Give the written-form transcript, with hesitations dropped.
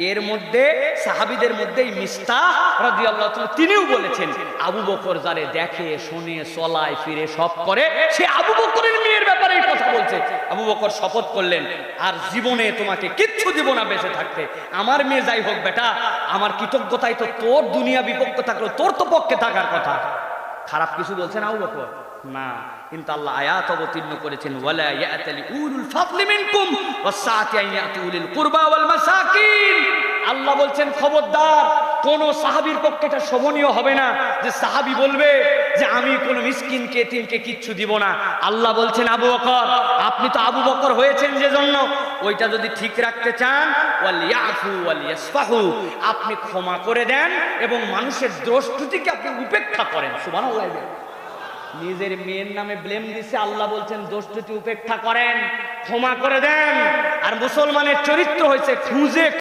এর মধ্যে সাহাবীদের মধ্যেই মিস্তাহ রাদিয়াল্লাহু তাআলা তিনিও বলেছেন, আবু বকর যারে দেখে শুনে চলায় ফিরে সব করে, সে আবু বকরের মেয়ের ব্যাপারে এই কথা বলছে। আবু বকর শপথ করলেন, আর জীবনে তোমাকে কিচ্ছু দিব না বেঁচে থাকতে, আমার মেয়ে যাই হোক বেটা, আমার কৃতজ্ঞতাই তো তোর দুনিয়া বিপক্ষ থাকলো, তোর তো পক্ষে থাকার কথা। খারাপ কিছু বলছেন আবু বকর না, কিন্তু আল্লাহ আয়াত অবতীর্ণ করেছেন, ওয়ালা ইয়াতালি উলুল ফাদলি মিনকুম ওয়াসসাআতি আন ইয়াতু উলিল কুরবা ওয়াল মাসাকিন। আল্লাহ বলছেন খবরদার, কোন সাহাবীর পক্ষে এটা শোভনীয় হবে না যে সাহাবী বলবে যে আমি কোন মিসকিনকে এতিমকে কিচ্ছু দিব না। আল্লাহ বলছেন, আবু বকর আপনি তো আবু বকর হয়েছেন যে জন্য, ওইটা যদি ঠিক রাখতে চান ওয়াল ইয়াফু ওয়াল ইয়াসফাহু, আপনি ক্ষমা করে দেন এবং মানুষের দোষ ত্রুটিকে আপনি উপেক্ষা করেন। সুবহানাল্লাহ। নিজের মেয়ের নামে ব্লেম দিছে, আল্লাহ বলছেন দোষ ত্রুটি উপেক্ষা করেন, ক্ষমা করে দেন। আর মুসলমানের চরিত্র হয়েছে খুঁজে